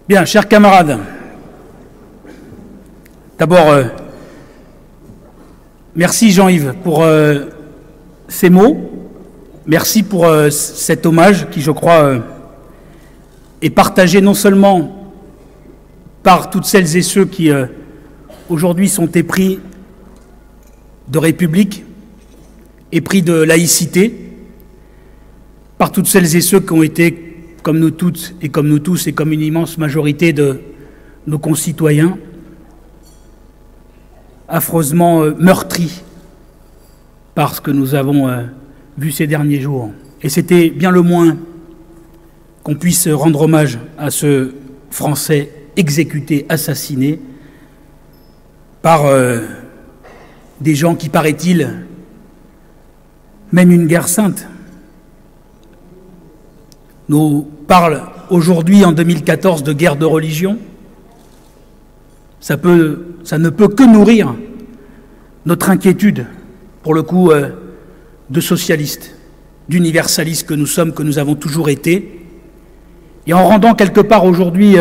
Bien, chers camarades, d'abord, merci Jean-Yves pour ces mots, merci pour cet hommage qui, je crois, est partagé non seulement par toutes celles et ceux qui, aujourd'hui, sont épris de République, épris de laïcité, par toutes celles et ceux qui ont été, comme nous toutes et comme nous tous et comme une immense majorité de nos concitoyens, affreusement meurtris par ce que nous avons vu ces derniers jours. Et c'était bien le moins qu'on puisse rendre hommage à ce Français exécuté, assassiné, par des gens qui, paraît-il, mènent une guerre sainte. Nous parle aujourd'hui, en 2014, de guerre de religion. Ça ne peut que nourrir notre inquiétude, pour le coup, de socialistes, d'universalistes que nous sommes, que nous avons toujours été. Et en rendant quelque part aujourd'hui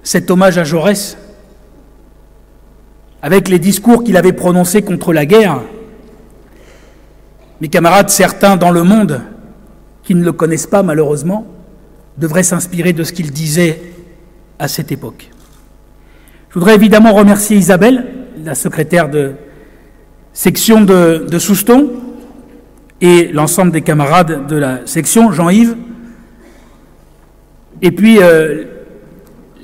cet hommage à Jaurès, avec les discours qu'il avait prononcés contre la guerre, mes camarades, certains dans le monde, qui ne le connaissent pas malheureusement, devraient s'inspirer de ce qu'il disait à cette époque. Je voudrais évidemment remercier Isabelle, la secrétaire de section de Souston, et l'ensemble des camarades de la section, Jean-Yves, et puis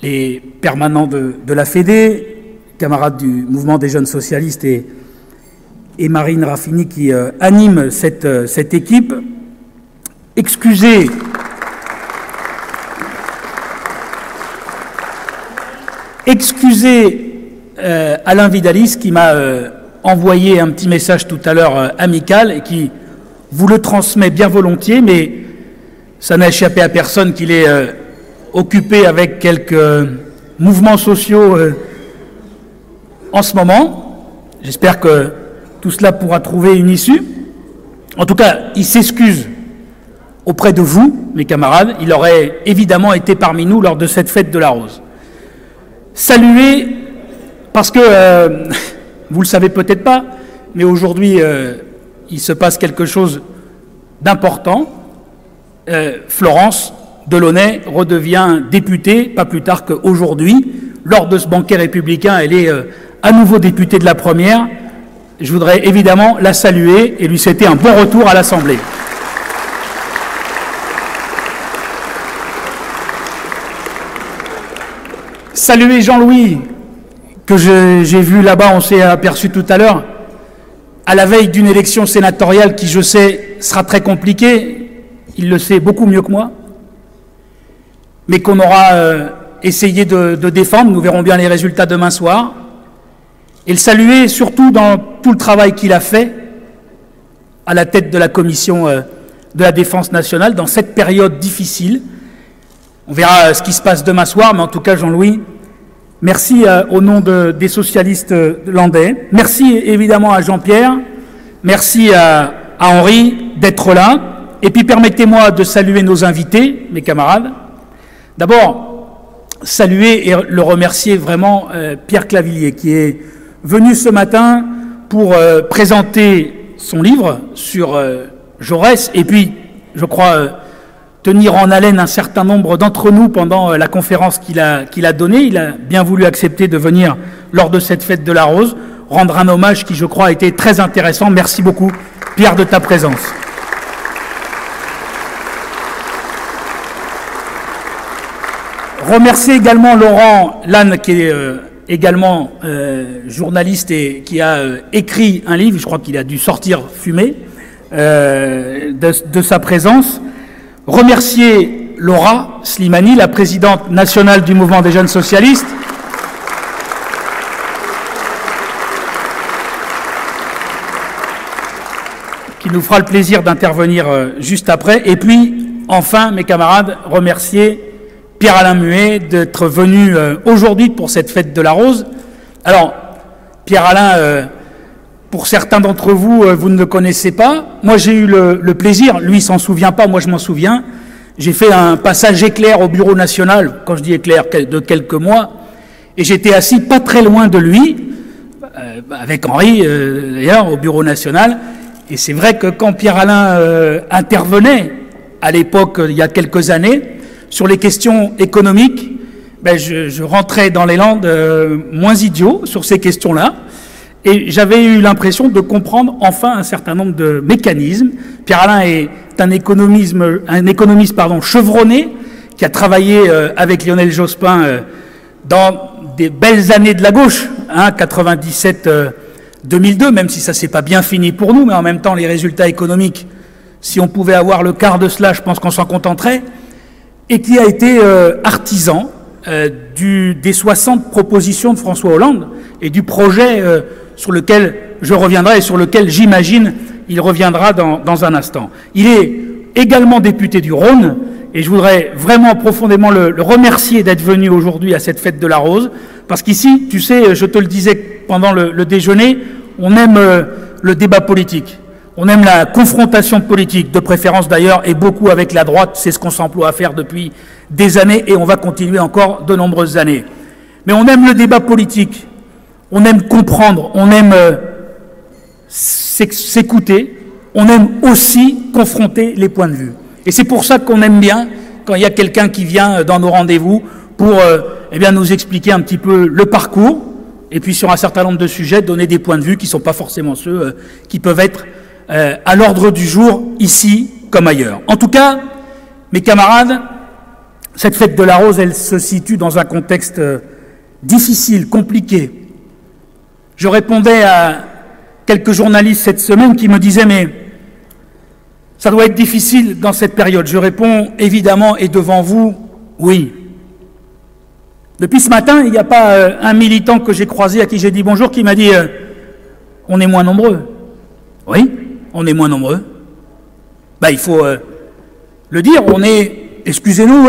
les permanents de la Fédé, camarades du mouvement des jeunes socialistes et Marine Raffini qui anime cette équipe. Excusez Alain Vidalis qui m'a envoyé un petit message tout à l'heure amical et qui vous le transmet bien volontiers, mais ça n'a échappé à personne qu'il est occupé avec quelques mouvements sociaux en ce moment. J'espère que tout cela pourra trouver une issue. En tout cas, il s'excuse auprès de vous, mes camarades. Il aurait évidemment été parmi nous lors de cette fête de la Rose. Saluer, parce que, vous le savez peut-être pas, mais aujourd'hui, il se passe quelque chose d'important. Florence Delaunay redevient députée, pas plus tard qu'aujourd'hui. Lors de ce banquet républicain, elle est à nouveau députée de la première. Je voudrais évidemment la saluer et lui souhaiter un bon retour à l'Assemblée. Saluer Jean-Louis, que j'ai vu là-bas, on s'est aperçu tout à l'heure, à la veille d'une élection sénatoriale qui, je sais, sera très compliquée, il le sait beaucoup mieux que moi, mais qu'on aura essayé de défendre, nous verrons bien les résultats demain soir, et le saluer surtout dans tout le travail qu'il a fait à la tête de la commission de la défense nationale dans cette période difficile. On verra ce qui se passe demain soir, mais en tout cas, Jean-Louis, merci au nom des socialistes landais. Merci évidemment à Jean-Pierre, merci à Henri d'être là. Et puis permettez-moi de saluer nos invités, mes camarades. D'abord, saluer et le remercier vraiment Pierre Clavillier, qui est venu ce matin pour présenter son livre sur Jaurès, et puis, je crois, tenir en haleine un certain nombre d'entre nous pendant la conférence qu'il a donnée. Il a bien voulu accepter de venir lors de cette fête de la Rose, rendre un hommage qui, je crois, a été très intéressant. Merci beaucoup, Pierre, de ta présence. Remercier également Laurent Lannes, qui est également journaliste et qui a écrit un livre, je crois qu'il a dû sortir fumé de sa présence. Remercier Laura Slimani, la présidente nationale du mouvement des jeunes socialistes, qui nous fera le plaisir d'intervenir juste après. Et puis, enfin, mes camarades, remercier Pierre-Alain Muet d'être venu aujourd'hui pour cette fête de la Rose. Alors, Pierre-Alain, pour certains d'entre vous, vous ne le connaissez pas. Moi, j'ai eu le plaisir, lui il s'en souvient pas, moi je m'en souviens, j'ai fait un passage éclair au Bureau national, quand je dis éclair, de quelques mois, et j'étais assis pas très loin de lui, avec Henri, d'ailleurs, au Bureau national, et c'est vrai que quand Pierre-Alain intervenait, à l'époque, il y a quelques années, sur les questions économiques, ben je rentrais dans les Landes moins idiot sur ces questions-là, et j'avais eu l'impression de comprendre enfin un certain nombre de mécanismes. Pierre-Alain est un économiste chevronné, qui a travaillé avec Lionel Jospin dans des belles années de la gauche, 97-2002, même si ça s'est pas bien fini pour nous, mais en même temps, les résultats économiques, si on pouvait avoir le quart de cela, je pense qu'on s'en contenterait, et qui a été artisan des 60 propositions de François Hollande et du projet sur lequel je reviendrai et sur lequel, j'imagine, il reviendra dans un instant. Il est également député du Rhône, et je voudrais vraiment profondément le remercier d'être venu aujourd'hui à cette fête de la Rose, parce qu'ici, tu sais, je te le disais pendant le déjeuner, on aime le débat politique, on aime la confrontation politique, de préférence d'ailleurs, et beaucoup avec la droite, c'est ce qu'on s'emploie à faire depuis des années, et on va continuer encore de nombreuses années. Mais on aime le débat politique, on aime comprendre, on aime s'écouter, on aime aussi confronter les points de vue. Et c'est pour ça qu'on aime bien quand il y a quelqu'un qui vient dans nos rendez-vous pour eh bien, nous expliquer un petit peu le parcours, et puis sur un certain nombre de sujets, donner des points de vue qui ne sont pas forcément ceux qui peuvent être à l'ordre du jour, ici comme ailleurs. En tout cas, mes camarades, cette fête de la Rose, elle se situe dans un contexte difficile, compliqué. Je répondais à quelques journalistes cette semaine qui me disaient « mais ça doit être difficile dans cette période ». Je réponds évidemment et devant vous, oui. Depuis ce matin, il n'y a pas un militant que j'ai croisé à qui j'ai dit bonjour qui m'a dit « on est moins nombreux ». Oui, on est moins nombreux. Ben, il faut le dire, on est, excusez-nous,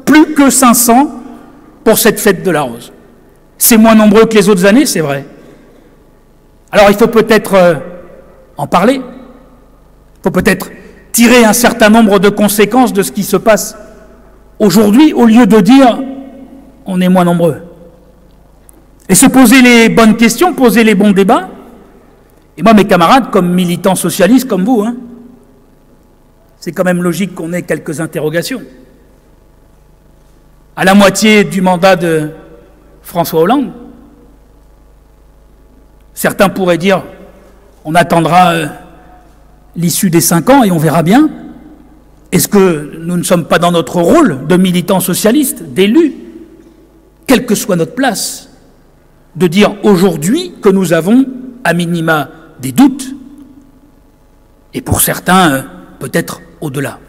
plus que 500 pour cette fête de la Rose. C'est moins nombreux que les autres années, c'est vrai. Alors il faut peut-être en parler, il faut peut-être tirer un certain nombre de conséquences de ce qui se passe aujourd'hui, au lieu de dire « on est moins nombreux ». Et se poser les bonnes questions, poser les bons débats. Et moi, mes camarades, comme militants socialistes, comme vous, c'est quand même logique qu'on ait quelques interrogations. À la moitié du mandat de François Hollande, certains pourraient dire on attendra l'issue des 5 ans et on verra bien. Est-ce que nous ne sommes pas dans notre rôle de militants socialistes, d'élus, quelle que soit notre place, de dire aujourd'hui que nous avons, à minima, des doutes, et pour certains, peut-être au-delà.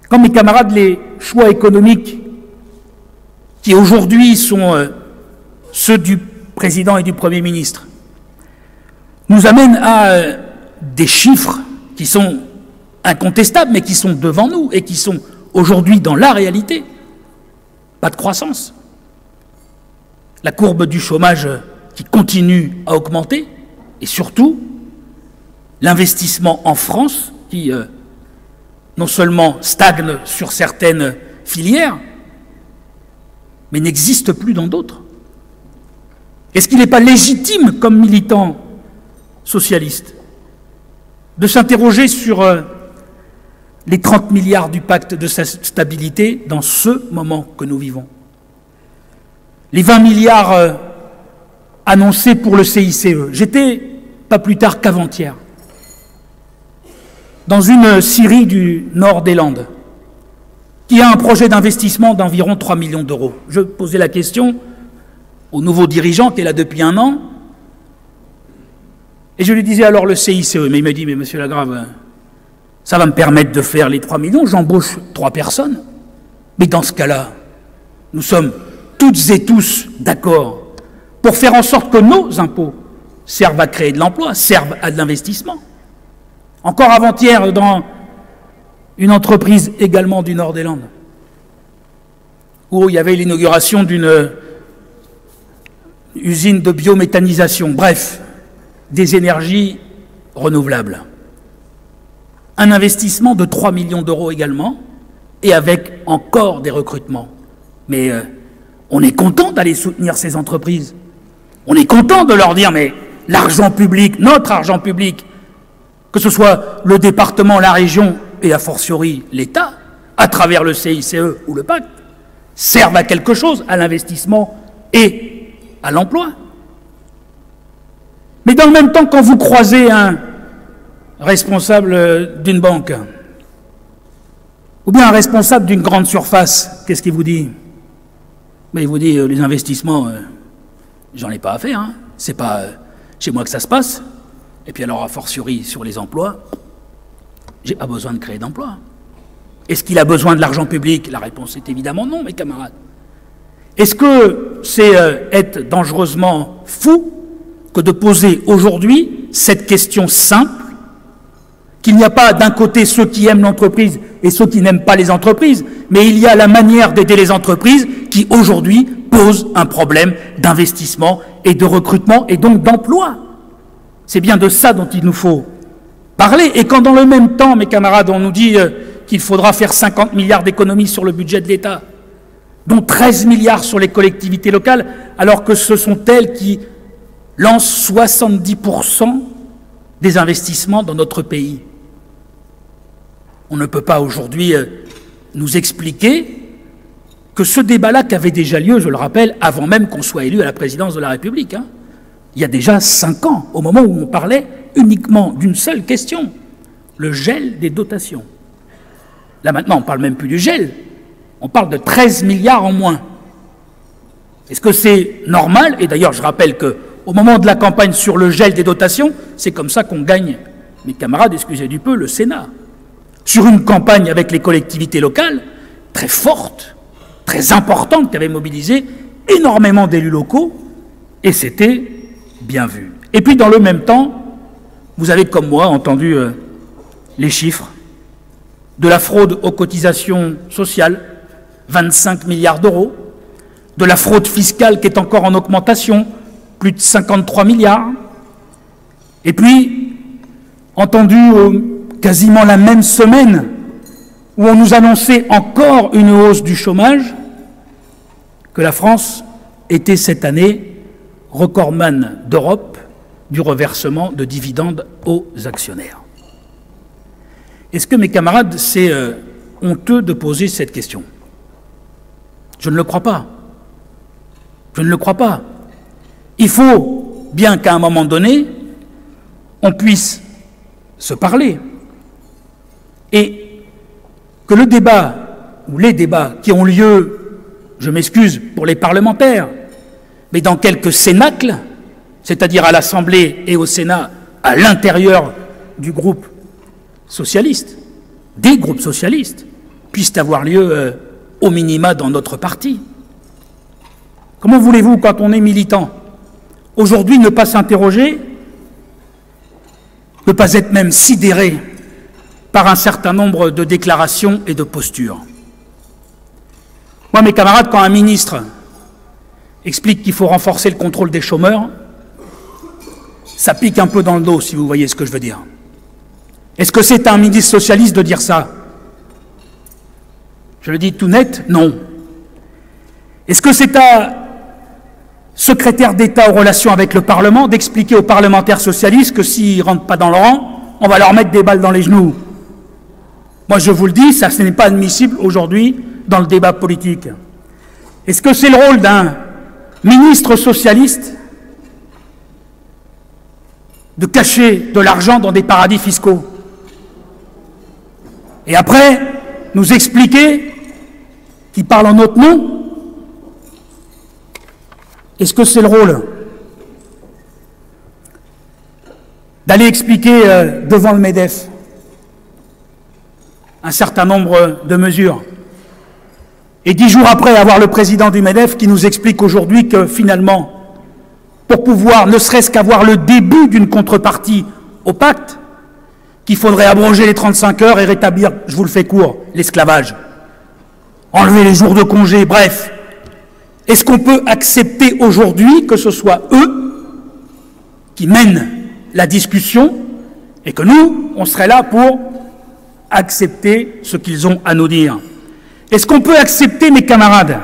Quand mes camarades, les choix économiques qui aujourd'hui sont ceux du président et du Premier ministre, nous amènent à des chiffres qui sont incontestables, mais qui sont devant nous et qui sont aujourd'hui dans la réalité. Pas de croissance. La courbe du chômage qui continue à augmenter, et surtout l'investissement en France qui non seulement stagne sur certaines filières, mais n'existe plus dans d'autres. Est-ce qu'il n'est pas légitime, comme militant socialiste, de s'interroger sur les 30 milliards du pacte de stabilité dans ce moment que nous vivons? Les 20 milliards annoncés pour le CICE. J'étais, pas plus tard qu'avant-hier, dans une scierie du nord des Landes, qui a un projet d'investissement d'environ 3 millions d'euros. Je posais la question au nouveau dirigeant qui est là depuis 1 an, et je lui disais alors le CICE, mais il m'a dit, mais monsieur Lagrave, ça va me permettre de faire les 3 millions, j'embauche 3 personnes, mais dans ce cas-là, nous sommes toutes et tous d'accord pour faire en sorte que nos impôts servent à créer de l'emploi, servent à de l'investissement. Encore avant-hier, dans une entreprise également du nord des Landes, où il y avait l'inauguration d'une usine de biométhanisation, bref, des énergies renouvelables. Un investissement de 3 millions d'euros également, et avec encore des recrutements. Mais on est content d'aller soutenir ces entreprises. On est content de leur dire, mais l'argent public, notre argent public, que ce soit le département, la région et a fortiori l'État, à travers le CICE ou le pacte, servent à quelque chose, à l'investissement et à l'emploi. Mais dans le même temps, quand vous croisez un responsable d'une banque ou bien un responsable d'une grande surface, qu'est-ce qu'il vous dit? Mais il vous dit, les investissements, j'en ai pas à faire, hein. C'est pas chez moi que ça se passe. Et puis alors, a fortiori, sur les emplois, j'ai pas besoin de créer d'emplois. Est-ce qu'il a besoin de l'argent public? La réponse est évidemment non, mes camarades. Est-ce que c'est être dangereusement fou que de poser aujourd'hui cette question simple, qu'il n'y a pas d'un côté ceux qui aiment l'entreprise et ceux qui n'aiment pas les entreprises, mais il y a la manière d'aider les entreprises qui aujourd'hui pose un problème d'investissement et de recrutement et donc d'emploi. C'est bien de ça dont il nous faut parler. Et quand dans le même temps, mes camarades, on nous dit qu'il faudra faire 50 milliards d'économies sur le budget de l'État, dont 13 milliards sur les collectivités locales, alors que ce sont elles qui lancent 70% des investissements dans notre pays. On ne peut pas aujourd'hui nous expliquer que ce débat-là, qui avait déjà lieu, je le rappelle, avant même qu'on soit élu à la présidence de la République, hein, il y a déjà 5 ans, au moment où on parlait uniquement d'une seule question, le gel des dotations. Là maintenant, on ne parle même plus du gel, on parle de 13 milliards en moins. Est-ce que c'est normal? Et d'ailleurs, je rappelle qu'au moment de la campagne sur le gel des dotations, c'est comme ça qu'on gagne, mes camarades, excusez du peu, le Sénat. Sur une campagne avec les collectivités locales, très forte, très importante, qui avait mobilisé énormément d'élus locaux, et c'était bien vu. Et puis dans le même temps, vous avez comme moi entendu les chiffres de la fraude aux cotisations sociales, 25 milliards d'euros, de la fraude fiscale qui est encore en augmentation, plus de 53 milliards, et puis entendu quasiment la même semaine où on nous annonçait encore une hausse du chômage, que la France était cette année recordman d'Europe du reversement de dividendes aux actionnaires. Est-ce que, mes camarades, c'est honteux de poser cette question? Je ne le crois pas. Je ne le crois pas. Il faut bien qu'à un moment donné, on puisse se parler. Et que le débat, ou les débats qui ont lieu, je m'excuse pour les parlementaires, mais dans quelques cénacles, c'est-à-dire à l'Assemblée et au Sénat, à l'intérieur du groupe socialiste, des groupes socialistes, puissent avoir lieu au minima dans notre parti. Comment voulez-vous, quand on est militant, aujourd'hui ne pas s'interroger, ne pas être même sidéré par un certain nombre de déclarations et de postures? Moi, mes camarades, quand un ministre explique qu'il faut renforcer le contrôle des chômeurs, ça pique un peu dans le dos, si vous voyez ce que je veux dire. Est-ce que c'est à un ministre socialiste de dire ça? Je le dis tout net, non. Est-ce que c'est à secrétaire d'État aux relations avec le Parlement d'expliquer aux parlementaires socialistes que s'ils ne rentrent pas dans le rang, on va leur mettre des balles dans les genoux? Moi, je vous le dis, ça, ce n'est pas admissible aujourd'hui dans le débat politique. Est-ce que c'est le rôle d'un ministre socialiste de cacher de l'argent dans des paradis fiscaux et après nous expliquer qu'il parle en notre nom? Est-ce que c'est le rôle d'aller expliquer devant le MEDEF un certain nombre de mesures et 10 jours après avoir le président du MEDEF qui nous explique aujourd'hui que finalement, pour pouvoir ne serait-ce qu'avoir le début d'une contrepartie au pacte, qu'il faudrait abroger les 35 heures et rétablir, je vous le fais court, l'esclavage, enlever les jours de congé, bref. Est-ce qu'on peut accepter aujourd'hui que ce soit eux qui mènent la discussion et que nous, on serait là pour accepter ce qu'ils ont à nous dire? Est-ce qu'on peut accepter, mes camarades,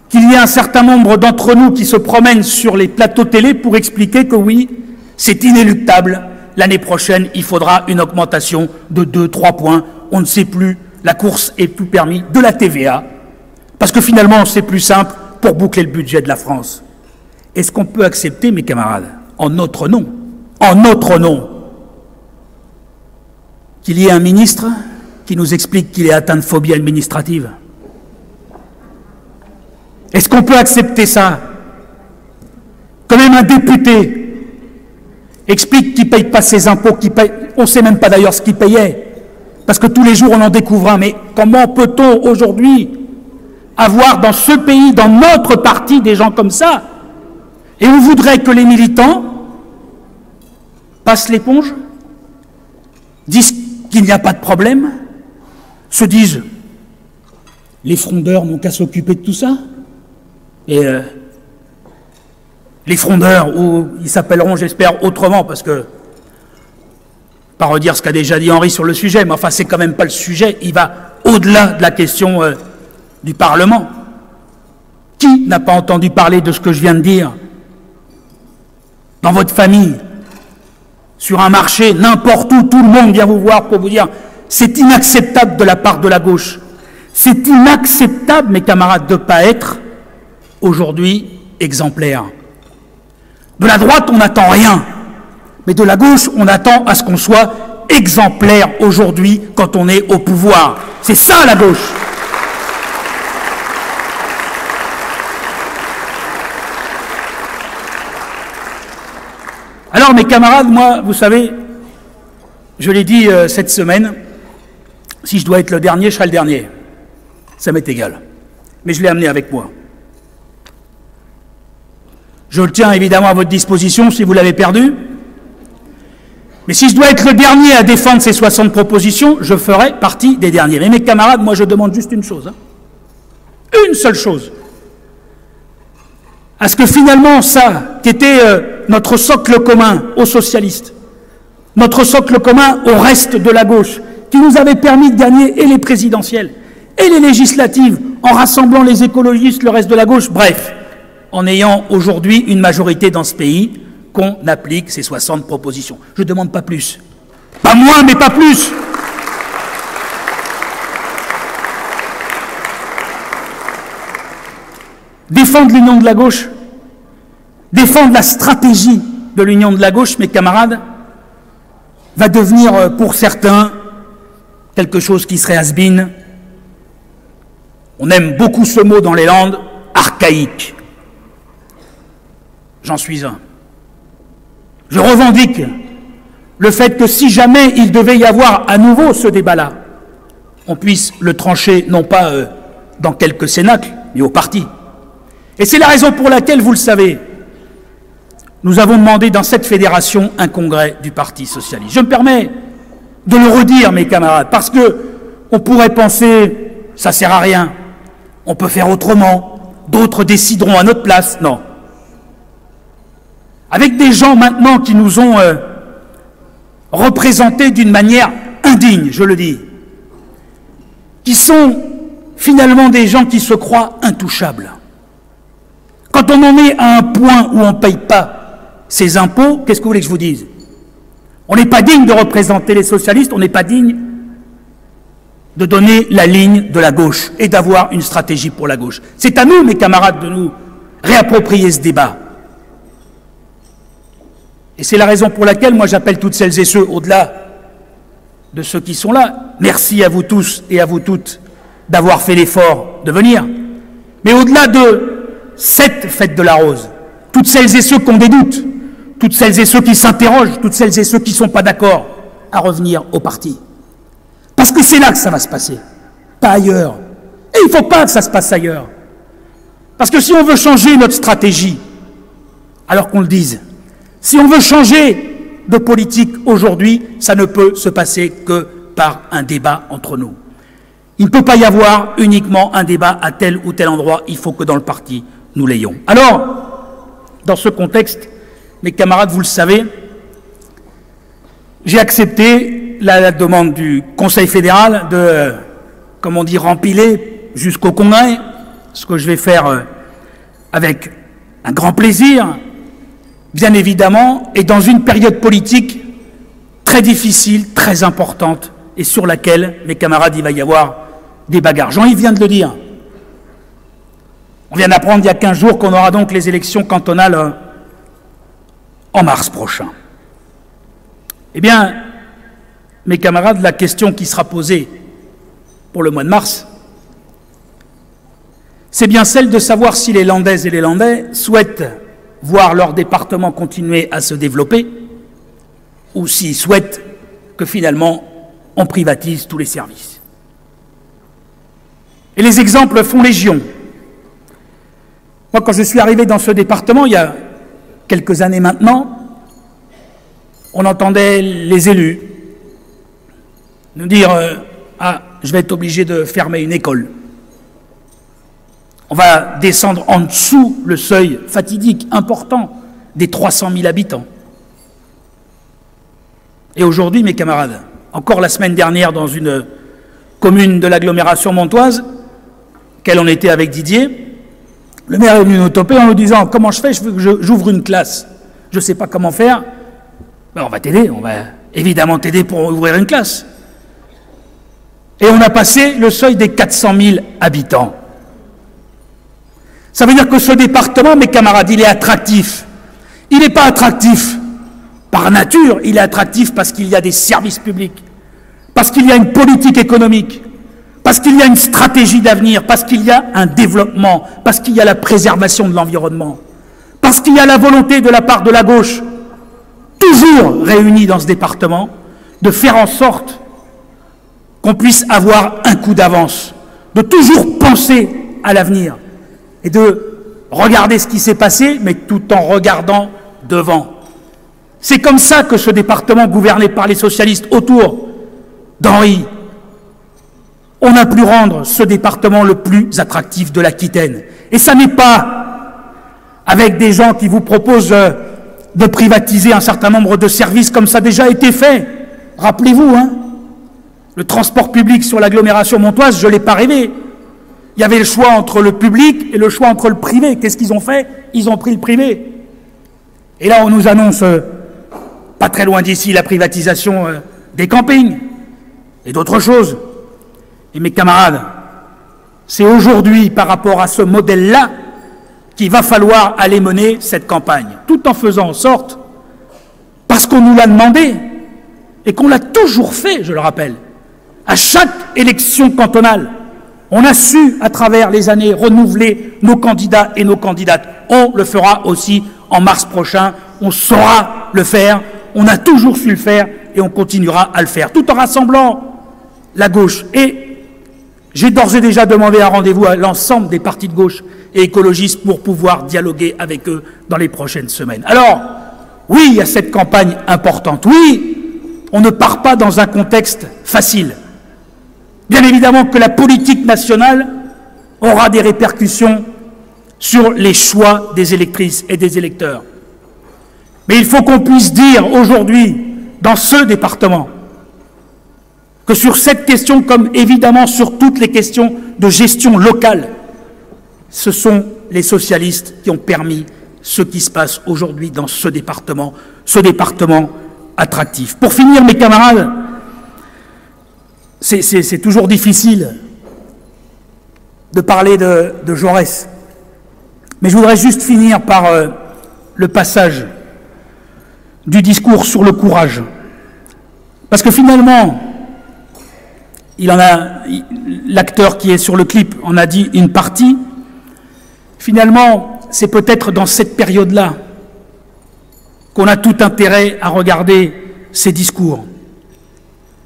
qu'il y ait un certain nombre d'entre nous qui se promènent sur les plateaux télé pour expliquer que oui, c'est inéluctable, l'année prochaine, il faudra une augmentation de 2-3 points, on ne sait plus, la course est plus permis, de la TVA, parce que finalement, c'est plus simple pour boucler le budget de la France. Est-ce qu'on peut accepter, mes camarades, en notre nom, qu'il y ait un ministre qui nous explique qu'il est atteint de phobie administrative? Est-ce qu'on peut accepter ça? Quand même un député explique qu'il ne paye pas ses impôts, on ne sait même pas d'ailleurs ce qu'il payait, parce que tous les jours on en découvre un. Mais comment peut-on aujourd'hui avoir dans ce pays, dans notre parti, des gens comme ça? Et on voudrait que les militants passent l'éponge, disent qu'il n'y a pas de problème, se disent les frondeurs n'ont qu'à s'occuper de tout ça. Et les frondeurs, ou ils s'appelleront, j'espère, autrement, parce que, pas redire ce qu'a déjà dit Henri sur le sujet, mais enfin, c'est quand même pas le sujet, il va au-delà de la question du Parlement. Qui n'a pas entendu parler de ce que je viens de dire? Dans votre famille, sur un marché, n'importe où, tout le monde vient vous voir pour vous dire c'est inacceptable de la part de la gauche. C'est inacceptable, mes camarades, de ne pas être aujourd'hui exemplaire. De la droite, on n'attend rien, mais de la gauche, on attend à ce qu'on soit exemplaire aujourd'hui quand on est au pouvoir. C'est ça, la gauche. Alors, mes camarades, moi, vous savez, je l'ai dit cette semaine, si je dois être le dernier, je serai le dernier. Ça m'est égal. Mais je l'ai amené avec moi. Je le tiens évidemment à votre disposition si vous l'avez perdu. Mais si je dois être le dernier à défendre ces 60 propositions, je ferai partie des derniers. Mais mes camarades, moi je demande juste une chose. Une seule chose. À ce que finalement ça, qui était notre socle commun aux socialistes, notre socle commun au reste de la gauche, qui nous avait permis de gagner et les présidentielles et les législatives, en rassemblant les écologistes, le reste de la gauche, bref, en ayant aujourd'hui une majorité dans ce pays, qu'on applique ces 60 propositions. Je ne demande pas plus. Pas moins, mais pas plus. Défendre l'union de la gauche, défendre la stratégie de l'union de la gauche, mes camarades, va devenir pour certains quelque chose qui serait has-been. On aime beaucoup ce mot dans les Landes, archaïque. J'en suis un. Je revendique le fait que si jamais il devait y avoir à nouveau ce débat-là, on puisse le trancher non pas dans quelques cénacles, mais au parti. Et c'est la raison pour laquelle, vous le savez, nous avons demandé dans cette fédération un congrès du Parti socialiste. Je me permets de le redire, mes camarades, parce que on pourrait penser, ça sert à rien, on peut faire autrement, d'autres décideront à notre place. Non. Avec des gens maintenant qui nous ont représentés d'une manière indigne, je le dis, qui sont finalement des gens qui se croient intouchables. Quand on en est à un point où on ne paye pas ses impôts, qu'est-ce que vous voulez que je vous dise? On n'est pas digne de représenter les socialistes, on n'est pas digne de donner la ligne de la gauche et d'avoir une stratégie pour la gauche. C'est à nous, mes camarades, de nous réapproprier ce débat. Et c'est la raison pour laquelle, moi, j'appelle toutes celles et ceux, au-delà de ceux qui sont là, merci à vous tous et à vous toutes d'avoir fait l'effort de venir. Mais au-delà de cette fête de la rose, toutes celles et ceux qui ont des doutes, toutes celles et ceux qui s'interrogent, toutes celles et ceux qui ne sont pas d'accord à revenir au parti. Parce que c'est là que ça va se passer, pas ailleurs. Et il ne faut pas que ça se passe ailleurs. Parce que si on veut changer notre stratégie, alors qu'on le dise, si on veut changer de politique aujourd'hui, ça ne peut se passer que par un débat entre nous. Il ne peut pas y avoir uniquement un débat à tel ou tel endroit, il faut que dans le parti, nous l'ayons. Alors, dans ce contexte, mes camarades, vous le savez, j'ai accepté la demande du Conseil fédéral de comme on dit, rempilé jusqu'au congrès, ce que je vais faire avec un grand plaisir, bien évidemment, et dans une période politique très difficile, très importante, et sur laquelle, mes camarades, il va y avoir des bagarres. Jean-Yves vient de le dire. On vient d'apprendre il y a 15 jours qu'on aura donc les élections cantonales en mars prochain. Eh bien, mes camarades, la question qui sera posée pour le mois de mars, c'est bien celle de savoir si les Landaises et les Landais souhaitent voir leur département continuer à se développer ou s'ils souhaitent que finalement on privatise tous les services. Et les exemples font légion. Moi, quand je suis arrivé dans ce département, il y a quelques années maintenant, on entendait les élus nous dire « Ah, je vais être obligé de fermer une école. On va descendre en dessous le seuil fatidique, important, des 300 000 habitants. » Et aujourd'hui, mes camarades, encore la semaine dernière dans une commune de l'agglomération montoise, quelle on était avec Didier, le maire est venu nous toper en nous disant « Comment je fais? J'ouvre une classe. Je ne sais pas comment faire. » Ben, on va t'aider, on va évidemment t'aider pour ouvrir une classe. Et on a passé le seuil des 400 000 habitants. Ça veut dire que ce département, mes camarades, il est attractif. Il n'est pas attractif par nature, il est attractif parce qu'il y a des services publics, parce qu'il y a une politique économique, parce qu'il y a une stratégie d'avenir, parce qu'il y a un développement, parce qu'il y a la préservation de l'environnement, parce qu'il y a la volonté de la part de la gauche, toujours réunie dans ce département, de faire en sorte qu'on puisse avoir un coup d'avance, de toujours penser à l'avenir et de regarder ce qui s'est passé, mais tout en regardant devant. C'est comme ça que ce département gouverné par les socialistes autour d'Henri, on a pu rendre ce département le plus attractif de l'Aquitaine. Et ça n'est pas avec des gens qui vous proposent de privatiser un certain nombre de services comme ça a déjà été fait. Rappelez-vous, hein, le transport public sur l'agglomération montoise, je ne l'ai pas rêvé. Il y avait le choix entre le public et le choix entre le privé. Qu'est-ce qu'ils ont fait? Ils ont pris le privé. Et là, on nous annonce, pas très loin d'ici, la privatisation des campings et d'autres choses. Et mes camarades, c'est aujourd'hui, par rapport à ce modèle-là, qu'il va falloir aller mener cette campagne, tout en faisant en sorte, parce qu'on nous l'a demandé, et qu'on l'a toujours fait, je le rappelle, à chaque élection cantonale, on a su, à travers les années, renouveler nos candidats et nos candidates. On le fera aussi en mars prochain, on saura le faire, on a toujours su le faire, et on continuera à le faire, tout en rassemblant la gauche. Et j'ai d'ores et déjà demandé un rendez-vous à l'ensemble des partis de gauche et écologistes pour pouvoir dialoguer avec eux dans les prochaines semaines. Alors, oui, il y a cette campagne importante. Oui, on ne part pas dans un contexte facile. Bien évidemment que la politique nationale aura des répercussions sur les choix des électrices et des électeurs. Mais il faut qu'on puisse dire aujourd'hui, dans ce département, que sur cette question, comme évidemment sur toutes les questions de gestion locale, ce sont les socialistes qui ont permis ce qui se passe aujourd'hui dans ce département attractif. Pour finir, mes camarades, c'est toujours difficile de parler de Jaurès, mais je voudrais juste finir par le passage du discours sur le courage. Parce que finalement, l'acteur qui est sur le clip en a dit une partie. Finalement, c'est peut-être dans cette période-là qu'on a tout intérêt à regarder ces discours.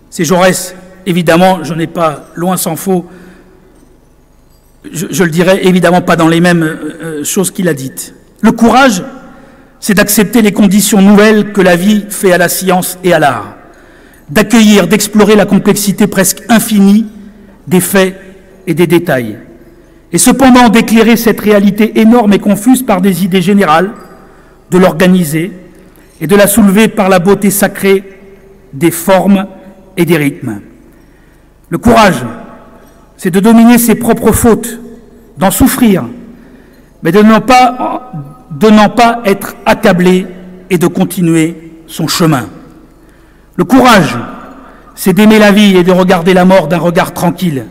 C'est Jaurès, évidemment, je n'ai pas, loin s'en faut, je le dirais évidemment pas dans les mêmes choses qu'il a dites. Le courage, c'est d'accepter les conditions nouvelles que la vie fait à la science et à l'art, d'accueillir, d'explorer la complexité presque infinie des faits et des détails, et cependant d'éclairer cette réalité énorme et confuse par des idées générales, de l'organiser et de la soulever par la beauté sacrée des formes et des rythmes. Le courage, c'est de dominer ses propres fautes, d'en souffrir, mais de n'en pas être accablé et de continuer son chemin. Le courage, c'est d'aimer la vie et de regarder la mort d'un regard tranquille.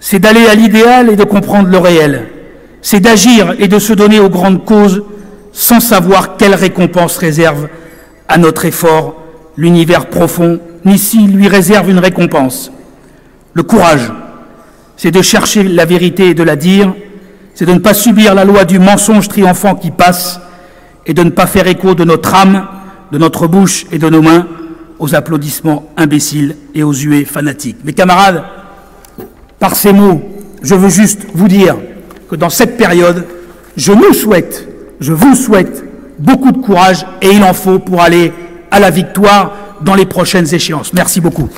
C'est d'aller à l'idéal et de comprendre le réel. C'est d'agir et de se donner aux grandes causes sans savoir quelle récompense réserve à notre effort l'univers profond, ni s'il lui réserve une récompense. Le courage, c'est de chercher la vérité et de la dire, c'est de ne pas subir la loi du mensonge triomphant qui passe et de ne pas faire écho de notre âme, de notre bouche et de nos mains aux applaudissements imbéciles et aux huées fanatiques. Mes camarades, par ces mots, je veux juste vous dire que dans cette période, je vous souhaite beaucoup de courage et il en faut pour aller à la victoire dans les prochaines échéances. Merci beaucoup.